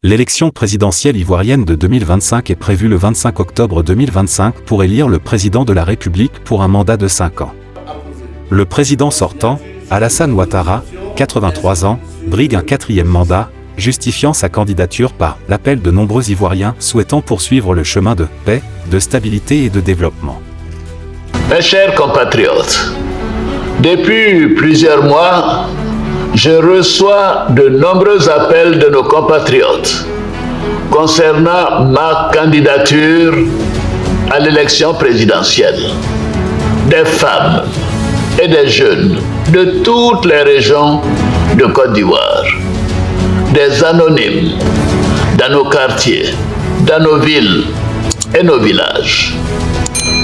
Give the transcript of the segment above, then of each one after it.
L'élection présidentielle ivoirienne de 2025 est prévue le 25 octobre 2025 pour élire le président de la République pour un mandat de 5 ans. Le président sortant, Alassane Ouattara, 83 ans, brigue un 4e mandat, justifiant sa candidature par l'appel de nombreux Ivoiriens souhaitant poursuivre le chemin de paix, de stabilité et de développement. Mes chers compatriotes, depuis plusieurs mois, je reçois de nombreux appels de nos compatriotes concernant ma candidature à l'élection présidentielle. Des femmes et des jeunes de toutes les régions de Côte d'Ivoire, des anonymes dans nos quartiers, dans nos villes et nos villages.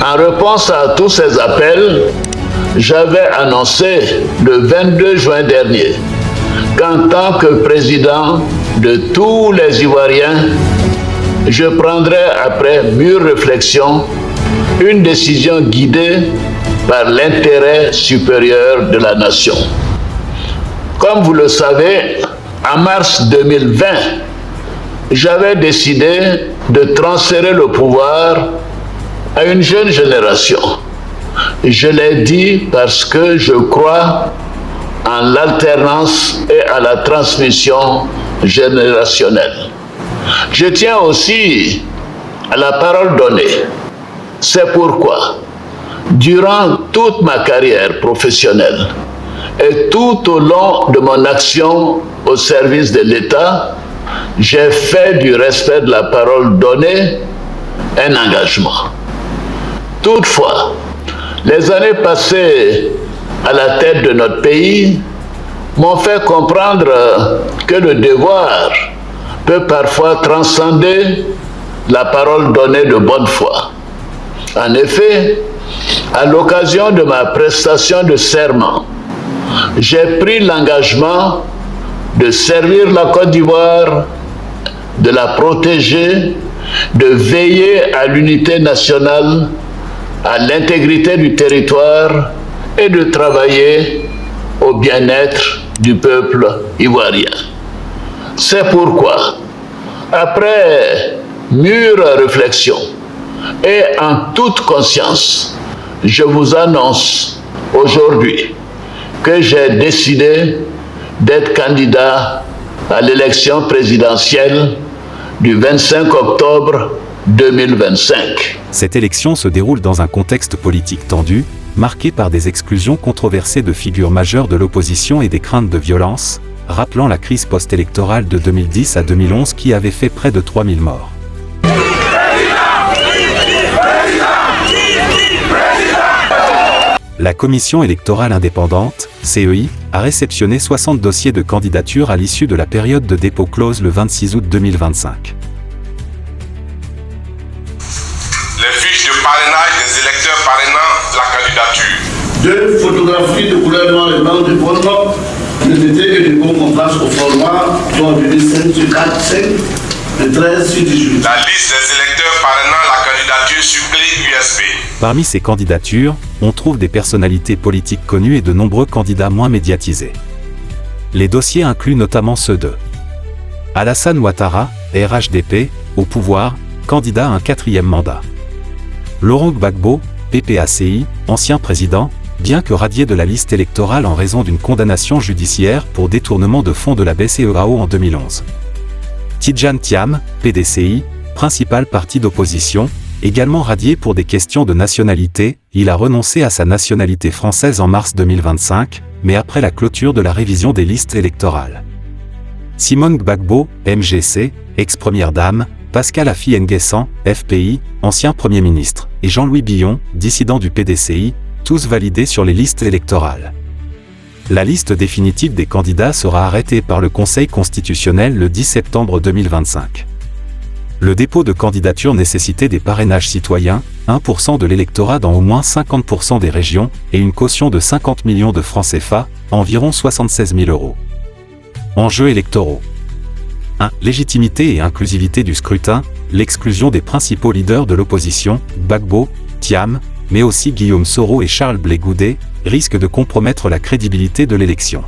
En réponse à tous ces appels, j'avais annoncé le 22 juin dernier qu'en tant que président de tous les Ivoiriens, je prendrai après mûre réflexion une décision guidée par l'intérêt supérieur de la nation. Comme vous le savez, en mars 2020, j'avais décidé de transférer le pouvoir à une jeune génération. Je l'ai dit parce que je crois en l'alternance et à la transmission générationnelle. Je tiens aussi à la parole donnée. C'est pourquoi, durant toute ma carrière professionnelle et tout au long de mon action au service de l'État, j'ai fait du respect de la parole donnée un engagement. Toutefois, les années passées à la tête de notre pays m'ont fait comprendre que le devoir peut parfois transcender la parole donnée de bonne foi. En effet, à l'occasion de ma prestation de serment, j'ai pris l'engagement de servir la Côte d'Ivoire, de la protéger, de veiller à l'unité nationale, à l'intégrité du territoire et de travailler au bien-être du peuple ivoirien. C'est pourquoi, après mûre réflexion et en toute conscience, je vous annonce aujourd'hui que j'ai décidé d'être candidat à l'élection présidentielle du 25 octobre 2025. Cette élection se déroule dans un contexte politique tendu, marqué par des exclusions controversées de figures majeures de l'opposition et des craintes de violence, rappelant la crise post-électorale de 2010 à 2011 qui avait fait près de 3000 morts. La Commission électorale indépendante, CEI, a réceptionné 60 dossiers de candidature à l'issue de la période de dépôt close le 26 août 2025. Les fiches de parrainage des électeurs parrainant la candidature. 2 photographies de couleur noire et blanc du vote, de détail et de bon contraste au format 3,5 sur 4, 5, de 13 sur 18. La liste des électeurs parrainant la candidature supplie USB. Parmi ces candidatures, on trouve des personnalités politiques connues et de nombreux candidats moins médiatisés. Les dossiers incluent notamment ceux de Alassane Ouattara, RHDP, au pouvoir, candidat à un 4e mandat. Laurent Gbagbo, PPACI, ancien président, bien que radié de la liste électorale en raison d'une condamnation judiciaire pour détournement de fonds de la BCEAO en 2011. Tidjane Thiam, PDCI, principal parti d'opposition, également radié pour des questions de nationalité, il a renoncé à sa nationalité française en mars 2025, mais après la clôture de la révision des listes électorales. Simone Gbagbo, MGC, ex-première dame, Pascal Affi N'Guessan, FPI, ancien Premier ministre, et Jean-Louis Billon, dissident du PDCI, tous validés sur les listes électorales. La liste définitive des candidats sera arrêtée par le Conseil constitutionnel le 10 septembre 2025. Le dépôt de candidature nécessitait des parrainages citoyens, 1% de l'électorat dans au moins 50% des régions, et une caution de 50 millions de francs CFA, environ 76 000 €. Enjeux électoraux. 1. Légitimité et inclusivité du scrutin, l'exclusion des principaux leaders de l'opposition, Gbagbo, Thiam, mais aussi Guillaume Soro et Charles Blé Goudet, risque de compromettre la crédibilité de l'élection.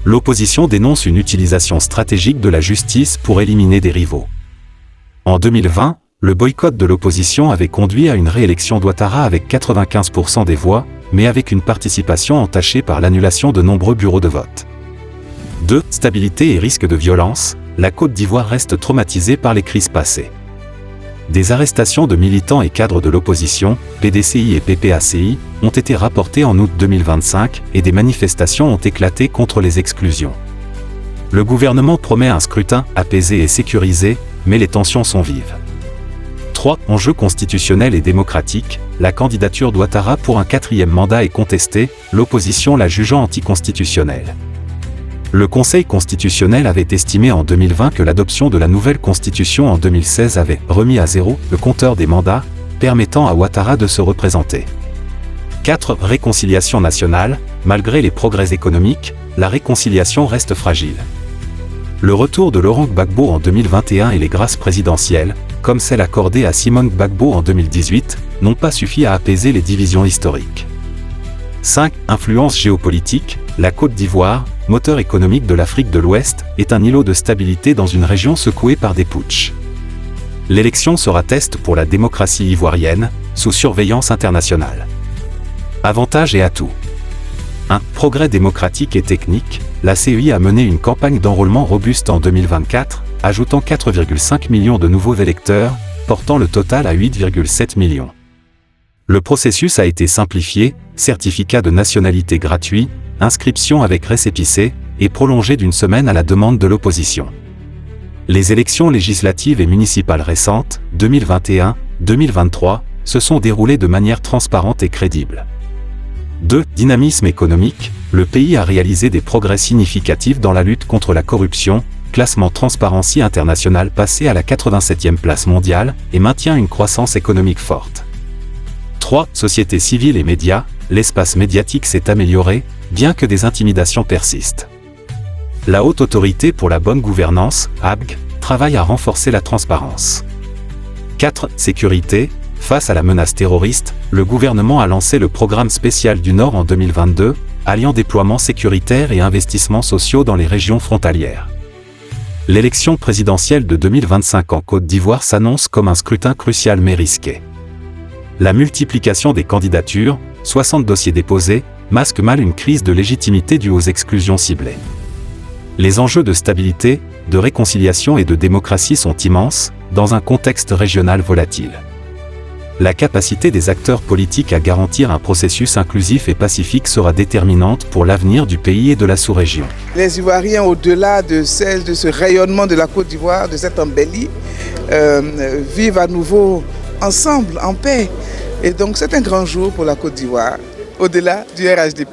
l'opposition dénonce une utilisation stratégique de la justice pour éliminer des rivaux. En 2020, le boycott de l'opposition avait conduit à une réélection d'Ouattara avec 95% des voix, mais avec une participation entachée par l'annulation de nombreux bureaux de vote. 2. Stabilité et risque de violence, la Côte d'Ivoire reste traumatisée par les crises passées. Des arrestations de militants et cadres de l'opposition, PDCI et PPACI, ont été rapportées en août 2025 et des manifestations ont éclaté contre les exclusions. Le gouvernement promet un scrutin apaisé et sécurisé, mais les tensions sont vives. 3. Enjeu constitutionnel et démocratique, la candidature d'Ouattara pour un 4e mandat est contestée, l'opposition la jugeant anticonstitutionnelle. Le Conseil constitutionnel avait estimé en 2020 que l'adoption de la nouvelle constitution en 2016 avait remis à zéro le compteur des mandats, permettant à Ouattara de se représenter. 4. Réconciliation nationale, malgré les progrès économiques, la réconciliation reste fragile. Le retour de Laurent Gbagbo en 2021 et les grâces présidentielles, comme celle accordée à Simone Gbagbo en 2018, n'ont pas suffi à apaiser les divisions historiques. 5. Influence géopolitique, la Côte d'Ivoire, moteur économique de l'Afrique de l'Ouest, est un îlot de stabilité dans une région secouée par des putschs. L'élection sera test pour la démocratie ivoirienne, sous surveillance internationale. Avantages et atouts. 1. Progrès démocratique et technique, la CEI a mené une campagne d'enrôlement robuste en 2024, ajoutant 4,5 millions de nouveaux électeurs, portant le total à 8,7 millions. Le processus a été simplifié, certificat de nationalité gratuit, inscription avec récépissé, et prolongé d'une semaine à la demande de l'opposition. Les élections législatives et municipales récentes, 2021-2023, se sont déroulées de manière transparente et crédible. 2. Dynamisme économique, le pays a réalisé des progrès significatifs dans la lutte contre la corruption, classement Transparency International passé à la 87e place mondiale, et maintient une croissance économique forte. 3. Société civile et médias, l'espace médiatique s'est amélioré, bien que des intimidations persistent. La Haute Autorité pour la Bonne Gouvernance, HABG, travaille à renforcer la transparence. 4. Sécurité, face à la menace terroriste, le gouvernement a lancé le programme spécial du Nord en 2022, alliant déploiement sécuritaire et investissements sociaux dans les régions frontalières. L'élection présidentielle de 2025 en Côte d'Ivoire s'annonce comme un scrutin crucial mais risqué. La multiplication des candidatures, 60 dossiers déposés, masque mal une crise de légitimité due aux exclusions ciblées. Les enjeux de stabilité, de réconciliation et de démocratie sont immenses, dans un contexte régional volatile. La capacité des acteurs politiques à garantir un processus inclusif et pacifique sera déterminante pour l'avenir du pays et de la sous-région. Les Ivoiriens, au-delà de ce rayonnement de la Côte d'Ivoire, de cette embellie, vivent à nouveau ensemble, en paix. Et donc c'est un grand jour pour la Côte d'Ivoire, au-delà du RHDP.